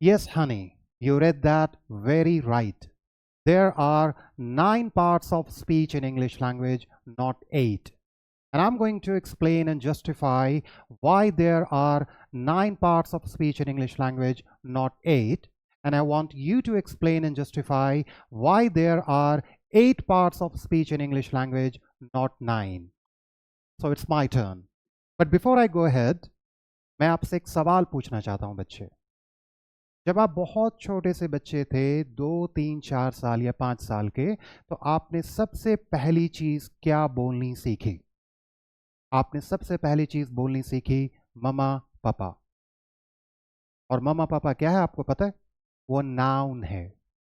Yes, honey, you read that very right. There are 9 parts of speech in English language, not 8. And I'm going to explain and justify why there are 9 parts of speech in English language, not 8. And I want you to explain and justify why there are 8 parts of speech in English language, not 9. So it's my turn. But before I go ahead, मैं आपसे एक सवाल पूछना चाहता हूं बच्चे। जब आप बहुत छोटे से बच्चे थे, 2, 3, 4 साल या 5 साल के, तो आपने सबसे पहली चीज क्या बोलनी सीखी? आपने सबसे पहली चीज बोलनी सीखी ममा पापा। और ममा पापा क्या है आपको पता है? वो नाउन है।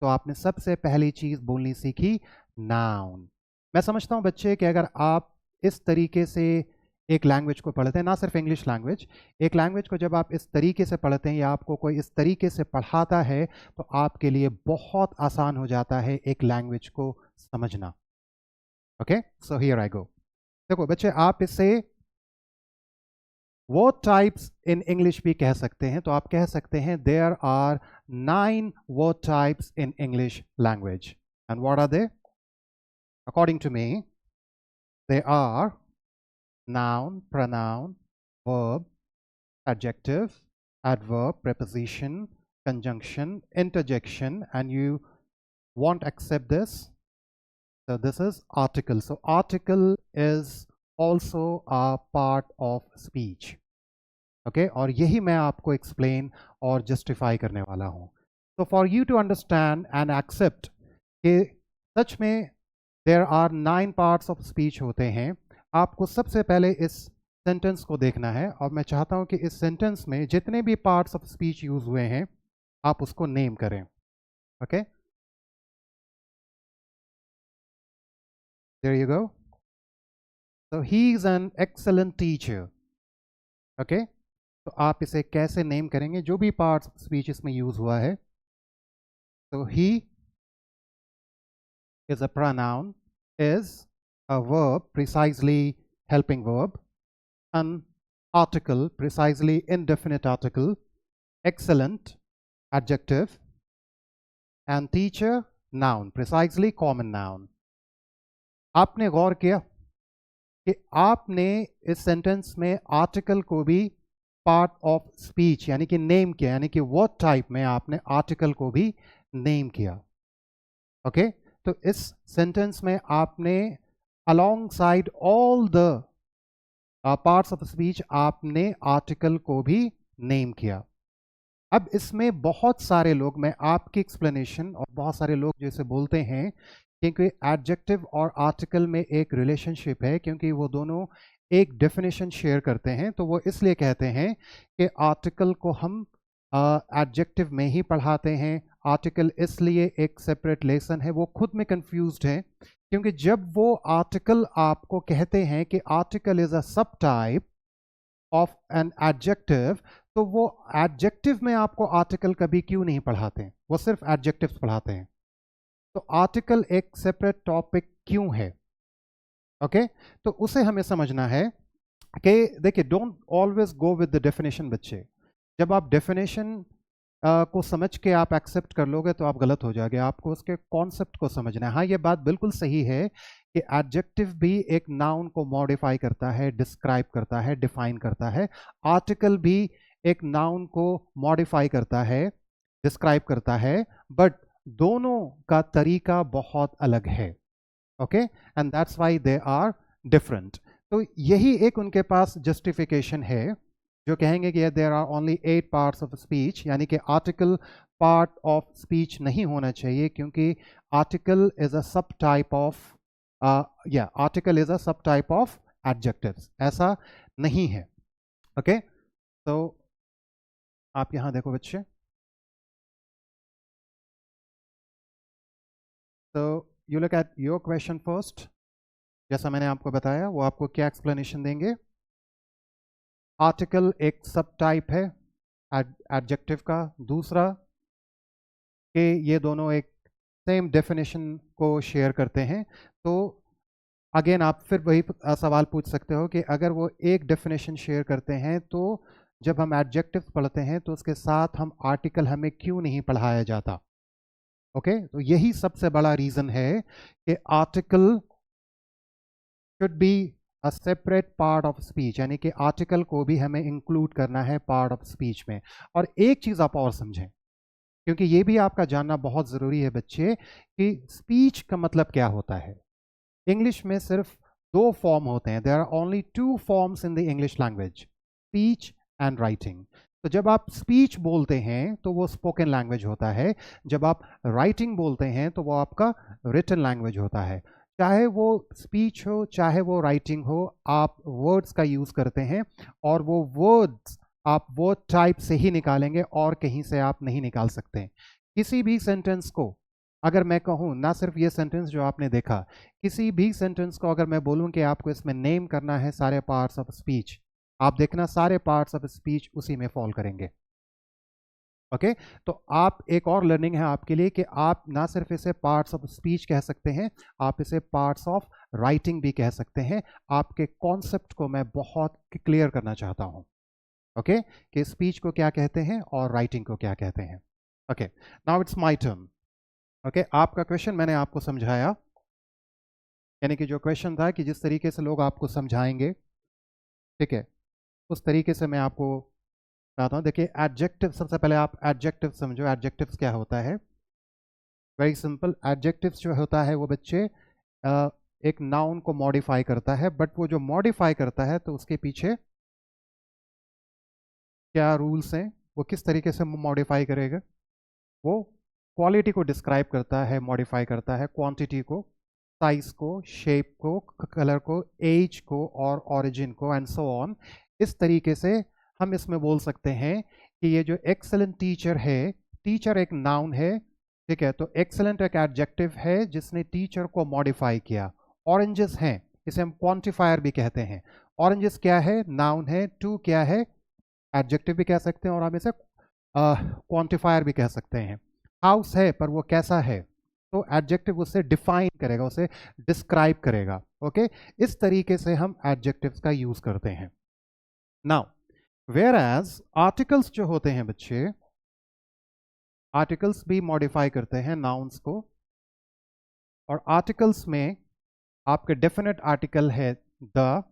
तो आपने सबसे पहली चीज बोलनी सीखी नाउन। मैं समझता हूं बच्चे कि अगर आप इस तरीके से एक लैंग्वेज को पढ़ते हैं, ना सिर्फ इंग्लिश लैंग्वेज, एक लैंग्वेज को जब आप इस तरीके से पढ़ते हैं या आपको कोई इस तरीके से पढ़ाता है, तो आपके लिए बहुत आसान हो जाता है एक लैंग्वेज को समझना। ओके, सो हियर आई गो। देखो बच्चे, आप इसे वर्ड टाइप्स इन इंग्लिश भी कह सकते हैं। तो आप कह सकते हैं there are 9 word types in English language. And what are they? According to me, they are noun, pronoun, verb, adjective, adverb, preposition, conjunction, interjection, and you won't accept this. So this is article. So article is also a part of speech. Okay, और यही मैं आपको explain और justify करने वाला हूँ। So for you to understand and accept कि सच में there are 9 parts of speech होते हैं, आपको सबसे पहले इस सेंटेंस को देखना है। और मैं चाहता हूं कि इस सेंटेंस में जितने भी पार्ट्स ऑफ स्पीच यूज हुए हैं, आप उसको नेम करें। Okay, there you go. So he is an excellent teacher. Okay, तो आप इसे कैसे नेम करेंगे? जो भी पार्ट्स ऑफ स्पीच इसमें यूज हुआ है, तो ही is a pronoun, is a verb, precisely helping verb, an article, precisely indefinite article, excellent, adjective, and teacher, noun, precisely common noun. आपने गौर किया कि आपने इस सेंटेंस में आर्टिकल को भी पार्ट ऑफ स्पीच यानी कि नेम किया, यानी कि वर्ड टाइप में आपने आर्टिकल को भी नेम किया। ओके, तो इस सेंटेंस में आपने along side all the parts of speech आपने आर्टिकल को भी नेम किया। अब इसमें बहुत सारे लोग, मैं आपकी एक्सप्लेनेशन, और बहुत सारे लोग जैसे बोलते हैं क्योंकि एडजेक्टिव और आर्टिकल में एक रिलेशनशिप है, क्योंकि वो दोनों एक डेफिनेशन शेयर करते हैं, तो वो इसलिए कहते हैं कि आर्टिकल को हम एडजेक्टिव में ही पढ़ाते हैं। आर्टिकल इसलिए एक सेपरेट लेसन है। वो खुद में कंफ्यूज्ड हैं, क्योंकि जब वो आर्टिकल आपको कहते हैं कि आर्टिकल इज अ सब टाइप ऑफ एन एडजेक्टिव, तो वो एडजेक्टिव में आपको आर्टिकल कभी क्यों नहीं पढ़ाते हैं? वो सिर्फ एडजेक्टिव्स पढ़ाते हैं। तो आर्टिकल एक सेपरेट टॉपिक क्यों है? ओके, तो उसे हमें समझना है कि देखिए, don't always go with the definition. बच्चे, जब आप डेफिनेशन को समझ के आप एक्सेप्ट कर लोगे तो आप गलत हो जाओगे। आपको उसके कॉन्सेप्ट को समझना है। हाँ, ये बात बिल्कुल सही है कि एडजेक्टिव भी एक नाउन को मॉडिफाई करता है, डिस्क्राइब करता है, डिफाइन करता है। आर्टिकल भी एक नाउन को मॉडिफाई करता है, डिस्क्राइब करता है, बट दोनों का तरीका बहुत अलग है। Okay, and that's why they are different. तो यही एक उनके पास जस्टिफिकेशन है, जो कहेंगे कि there are only 8 parts of speech, यानी कि आर्टिकल पार्ट ऑफ स्पीच नहीं होना चाहिए, क्योंकि आर्टिकल इज अ सब type of article is a सब टाइप ऑफ एडजेक्टिव्स। ऐसा नहीं है। ओके, तो आप यहां देखो बच्चे। तो you look at your question first. जैसा मैंने आपको बताया, वो आपको क्या एक्सप्लेनेशन देंगे? आर्टिकल एक सब टाइप है एडजेक्टिव का। दूसरा कि ये दोनों एक सेम डेफिनेशन को शेयर करते हैं। तो अगेन आप फिर वही सवाल पूछ सकते हो कि अगर वो एक डेफिनेशन शेयर करते हैं, तो जब हम एडजेक्टिव्स पढ़ते हैं तो उसके साथ हम आर्टिकल हमें क्यों नहीं पढ़ाया जाता? ओके, तो यही सबसे बड़ा रीजन है कि article should be a separate part of speech, यानी कि आर्टिकल को भी हमें इंक्लूड करना है पार्ट ऑफ स्पीच में। और एक चीज आप और समझें, क्योंकि ये भी आपका जानना बहुत जरूरी है बच्चे, कि स्पीच का मतलब क्या होता है। इंग्लिश में सिर्फ दो फॉर्म होते हैं, there are only two forms in the English language, speech and writing. तो जब आप स्पीच बोलते हैं तो वो स्पोकन लैंग्वेज होता है, जब आप राइटिंग बोलते हैं तो वो आपका रिटन लैंग्वेज होता है। चाहे वो स्पीच हो चाहे वो राइटिंग हो, आप वर्ड्स का यूज करते हैं, और वो वर्ड्स आप वो टाइप से ही निकालेंगे और कहीं से आप नहीं निकाल सकते। किसी भी सेंटेंस को अगर मैं कहूँ, ना सिर्फ ये सेंटेंस जो आपने देखा, किसी भी सेंटेंस को अगर मैं बोलूं कि आपको इसमें नेम करना है सारे पार्ट्स ऑफ स्पीच, आप देखना सारे पार्ट्स ऑफ स्पीच उसी में फॉल करेंगे। ओके, तो आप एक और लर्निंग है आपके लिए कि आप ना सिर्फ इसे पार्ट्स ऑफ स्पीच कह सकते हैं, आप इसे पार्ट्स ऑफ राइटिंग भी कह सकते हैं। आपके कॉन्सेप्ट को मैं बहुत क्लियर करना चाहता हूं, ओके, कि स्पीच को क्या कहते हैं और राइटिंग को क्या कहते हैं। Okay, now it's my turn. Okay, आपका क्वेश्चन मैंने आपको समझाया, यानी कि जो क्वेश्चन था कि जिस तरीके से लोग आपको समझाएंगे, ठीक है, उस तरीके से मैं आपको बताता हूँ। देखिए, एडजेक्टिव, सबसे पहले आप एडजेक्टिव समझो। एडजेक्टिव्स क्या होता है? Very simple. एडजेक्टिव्स जो होता है वो बच्चे एक नाउन को मॉडिफाई करता है, बट वो जो मॉडिफाई करता है तो उसके पीछे क्या रूल्स हैं, वो किस तरीके से मॉडिफाई करेगा। वो क्वालिटी को डिस्क्राइब करता है, मॉडिफाई करता है क्वांटिटी को, साइज को, शेप को, कलर को, एज को और ओरिजिन को, एंड सो ऑन। इस तरीके से हम इसमें बोल सकते हैं कि ये जो एक्सेलेंट टीचर है, टीचर एक नाउन है, ठीक है, तो एक्सेलेंट एक एडजेक्टिव है जिसने टीचर को मॉडिफाई किया। ऑरेंजेस हैं, इसे हम क्वांटिफायर भी कहते हैं। ऑरेंजेस क्या है? नाउन है। टू क्या है? एडजेक्टिव भी कह सकते हैं और हम इसे क्वांटिफायर भी कह सकते हैं। हाउस है, पर वो कैसा है? तो एडजेक्टिव उसे डिफाइन करेगा, उसे डिस्क्राइब करेगा। ओके, इस तरीके से हम एडजेक्टिव्स का यूज करते हैं। नाउ वेयर एज आर्टिकल्स जो होते हैं बच्चे, आर्टिकल्स भी मॉडिफाई करते हैं नाउन्स को। और आर्टिकल्स में आपके डेफिनेट आर्टिकल है द,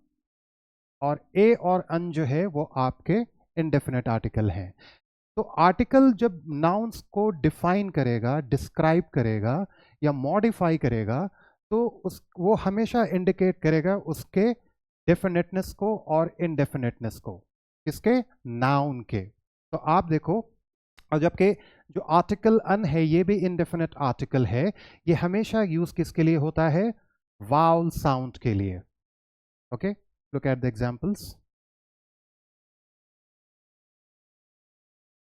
और ए और अन जो है वो आपके इनडेफिनेट आर्टिकल हैं। तो आर्टिकल जब नाउन्स को डिफाइन करेगा, डिस्क्राइब करेगा या मॉडिफाई करेगा, तो उस वो हमेशा इंडिकेट करेगा उसके डेफिनेटनेस को और इनडेफिनेटनेस को, किसके? नाउन के। तो आप देखो, और जबकि जो आर्टिकल अन है ये भी इनडेफिनेट आर्टिकल है, ये हमेशा यूज किसके लिए होता है? वाउल साउंड के लिए। Okay, look at the examples.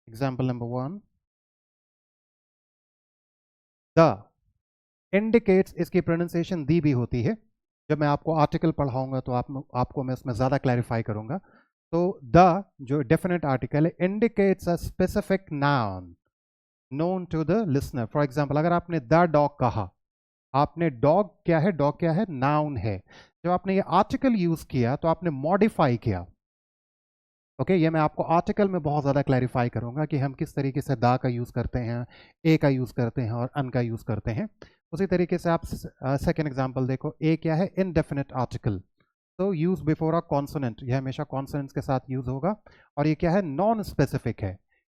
Example number 1, the indicates, इसकी प्रोनाउंसिएशन दी भी होती है। जब मैं आपको आर्टिकल पढ़ाऊंगा तो आपको मैं उसमें ज़्यादा क्लैरिफाई करूंगा। तो द जो डेफिनेट आर्टिकल है, indicates a specific noun known to the listener. For example, अगर आपने द डॉग कहा, आपने डॉग क्या है? डॉग क्या है? नाउन है। जब आपने ये आर्टिकल यूज किया तो आपने मॉडिफाई किया। ओके, ये मैं आपको आर्टिकल में बहुत ज़्यादा क्लैरिफाई करूंगा कि हम किस तरीके से दा का यूज़ करते हैं, ए का यूज़ करते हैं और अन का यूज़ करते हैं। उसी तरीके से आप सेकेंड एग्जाम्पल देखो। ए क्या है? इनडेफिनेट आर्टिकल, तो यूज बिफोर अ कॉन्सोनेंट, ये हमेशा कॉन्सोनेंट्स के साथ यूज होगा। और ये क्या है? नॉन स्पेसिफिक है।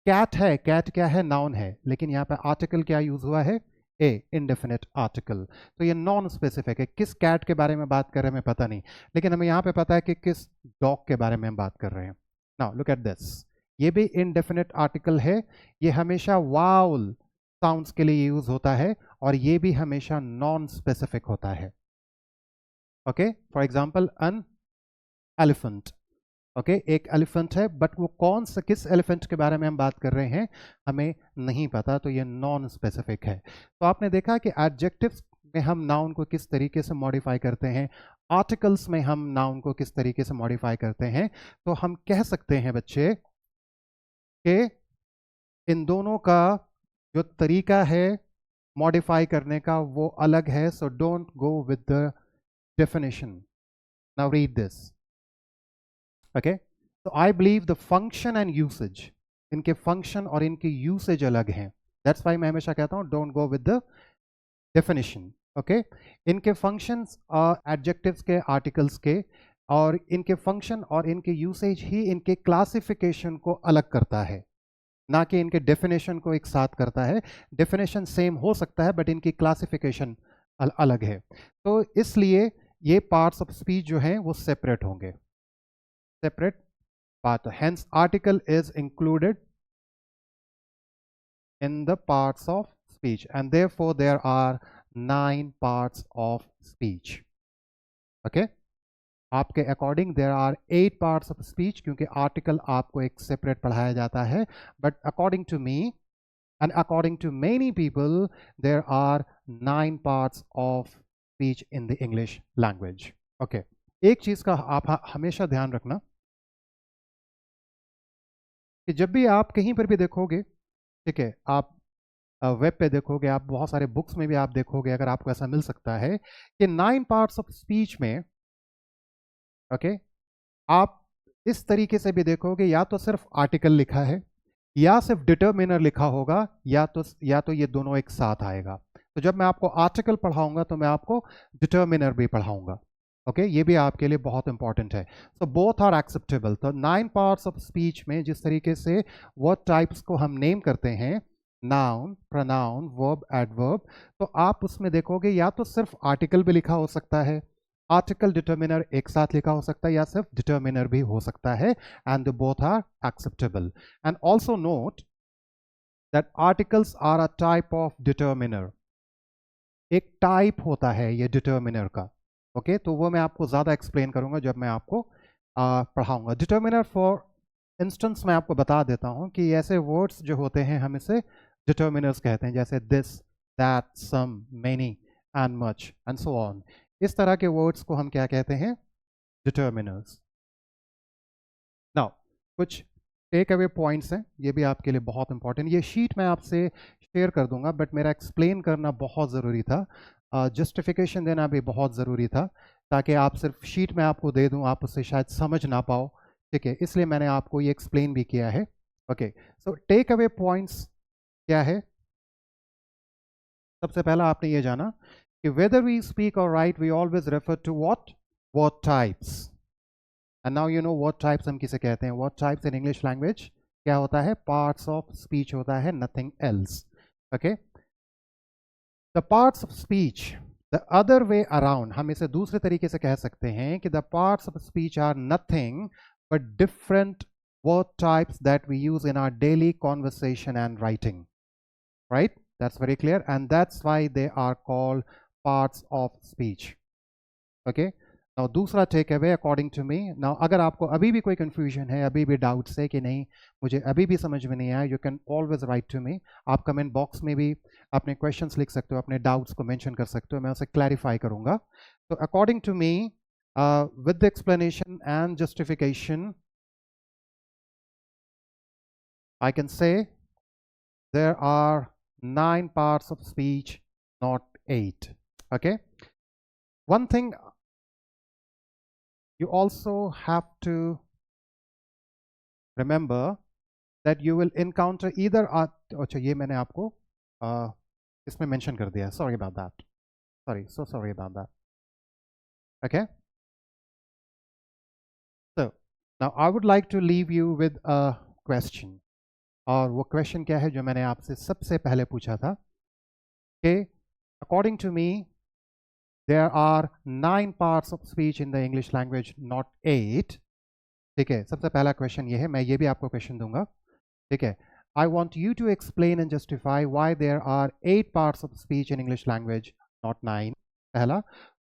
कैट है, कैट क्या है? नाउन है, लेकिन यहाँ पे आर्टिकल क्या यूज हुआ है? ए, इनडेफिनेट आर्टिकल। तो ये नॉन स्पेसिफिक है। किस कैट के बारे में बात कर रहे हैं हमें पता नहीं, लेकिन हमें यहाँ पे पता है कि किस डॉग के बारे में हम बात कर रहे हैं। नाउ लुक एट दिस, ये भी इनडेफिनेट आर्टिकल है। ये हमेशा वाउल साउंड्स के लिए यूज होता है और ये भी हमेशा नॉन स्पेसिफिक होता है। Okay, for example an elephant. Okay, एक एलिफेंट है, बट वो कौन सा, किस एलिफेंट के बारे में हम बात कर रहे हैं हमें नहीं पता, तो ये नॉन स्पेसिफिक है। तो आपने देखा कि एडजेक्टिव्स में हम नाउन को किस तरीके से मॉडिफाई करते हैं, आर्टिकल्स में हम नाउन को किस तरीके से मॉडिफाई करते हैं। तो हम कह सकते हैं बच्चे कि इन दोनों का जो तरीका है मॉडिफाई करने का वो अलग है। So don't go with the definition. Now read this. Okay, तो So I believe the function and usage, इनके function और इनकी usage अलग हैं. That's why मैं हमेशा कहता हूँ don't go with the definition. Okay? इनके functions adjectives के, articles के, और इनके function और इनके usage ही इनके classification को अलग करता है, ना कि इनके definition को एक साथ करता है. Definition same हो सकता है but इनकी classification अलग है. तो इसलिए ये parts of speech जो हैं वो separate होंगे, separate part. Hence article is included in the parts of speech and therefore there are 9 parts of speech. Okay? आपके according there are 8 parts of speech, क्योंकि आर्टिकल आपको एक सेपरेट पढ़ाया जाता है. But according to me and according to many people there are 9 parts of speech in the English language. Okay, एक चीज का आप हमेशा ध्यान रखना कि जब भी आप कहीं पर भी देखोगे, ठीक है, आप वेब पे देखोगे, आप बहुत सारे बुक्स में भी आप देखोगे, अगर आपको ऐसा मिल सकता है कि 9 पार्ट्स ऑफ स्पीच में, ओके, आप इस तरीके से भी देखोगे, या तो सिर्फ आर्टिकल लिखा है या सिर्फ डिटर्मिनर लिखा होगा, या तो ये दोनों एक साथ आएगा. तो जब मैं आपको आर्टिकल पढ़ाऊंगा तो मैं आपको डिटर्मिनर भी पढ़ाऊंगा. ओके, ये भी आपके लिए बहुत इंपॉर्टेंट है. So both are acceptable. तो 9 पार्ट्स ऑफ स्पीच में जिस तरीके से वर्ड टाइप्स को हम नेम करते हैं, नाउन, प्रोनाउन, वर्ब, एडवर्ब, तो आप उसमें देखोगे या तो सिर्फ आर्टिकल भी लिखा हो सकता है, आर्टिकल डिटर्मिनर एक साथ लिखा हो सकता है, या सिर्फ डिटर्मिनर भी हो सकता है, and both are acceptable. And also note that articles are a type of determiner. एक टाइप होता है ये डिटर्मिनर का. ओके, तो वो मैं आपको ज़्यादा एक्सप्लेन करूंगा जब मैं आपको पढ़ाऊंगा. डिटर्मिनर फॉर इंस्टेंस मैं आपको बता देता हूं कि ऐसे वर्ड्स जो होते हैं हम इसे डिटर्मिनर्स कहते हैं, जैसे this, that, some, many and much and so on. इस तरह के वर्ड्स को हम क्या कहते हैं? डिटर्मिनर्स. नाउ कुछ टेक अवे पॉइंट्स हैं, ये भी आपके लिए बहुत इंपॉर्टेंट. ये शीट मैं आपसे शेयर कर दूंगा, बट मेरा एक्सप्लेन करना बहुत ज़रूरी था, जस्टिफिकेशन देना भी बहुत ज़रूरी था, ताकि आप सिर्फ शीट में आपको दे दूं, आप उससे शायद समझ ना पाओ. ठीक है, इसलिए मैंने आपको ये एक्सप्लेन भी किया है. Okay, so take away points क्या है? सबसे पहला आपने ये जाना कि whether we speak or write we always refer to what? Word types. And now you know word types हम किसे कहते हैं. Word types in English language क्या होता है? Parts of speech होता है, nothing else. Okay? The parts of speech, the other way around, हम इसे दूसरे तरीके से कह सकते हैं कि the parts of speech are nothing but different word types that we use in our daily conversation and writing. Right? That's very clear, and that's why they are called parts of speech. Okay? Now दूसरा take away according to me. Now अगर आपको अभी भी कोई confusion है, अभी भी doubts है कि नहीं मुझे अभी भी समझ में नहीं आया, you can always write to me. आप कमेंट बॉक्स में भी अपने क्वेश्चंस लिख सकते हो, अपने डाउट्स को मेंशन कर सकते हो, मैं उसे क्लैरिफाई करूंगा. तो according to me, with the explanation and justification, I can say there are 9 parts of speech, not 8. Okay? One thing you also have to remember that you will encounter either अच्छा ये मैंने आपको इसमें mention कर दिया. Sorry about that. Sorry about that. Okay? So now I would like to leave you with a question. और वो question क्या है जो मैंने आपसे सबसे पहले पूछा था कि according to me there are 9 parts of speech in the English language, not 8. ठीक है, सबसे पहला क्वेश्चन ये है, मैं ये भी आपको क्वेश्चन दूंगा. ठीक है, I want you to explain and justify why there are 8 parts of speech in English language, not 9. पहला.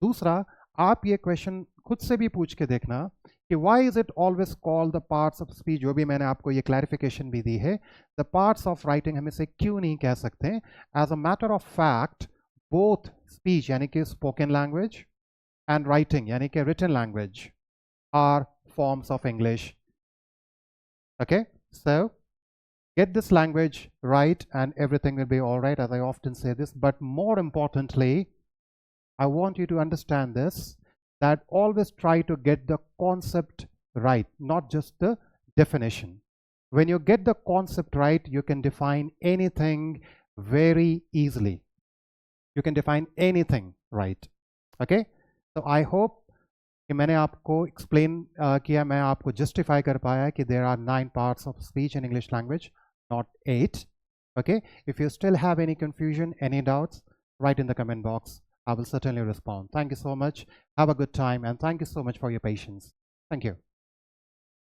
दूसरा, आप ये क्वेश्चन खुद से भी पूछ के देखना कि why is it always called the parts of speech, जो भी मैंने आपको ये क्लैरिफिकेशन भी दी है. the parts of writing हम इसे क्यों नहीं कह सकते? as a matter of fact both speech यानी कि spoken language and writing यानी कि written language are forms of English. Okay, so get this language right and everything will be all right, as I often say this. But more importantly, I want you to understand this, that always try to get the concept right, not just the definition. When you get the concept right, you can define anything very easily. You can define anything right. Okay, so I hope कि मैंने आपको explain किया, मैं आपको justify कर पाया कि there are 9 parts of speech in English language, not 8. Okay, if you still have any confusion, any doubts, write in the comment box. I will certainly respond. Thank you so much. Have a good time, and thank you so much for your patience. Thank you.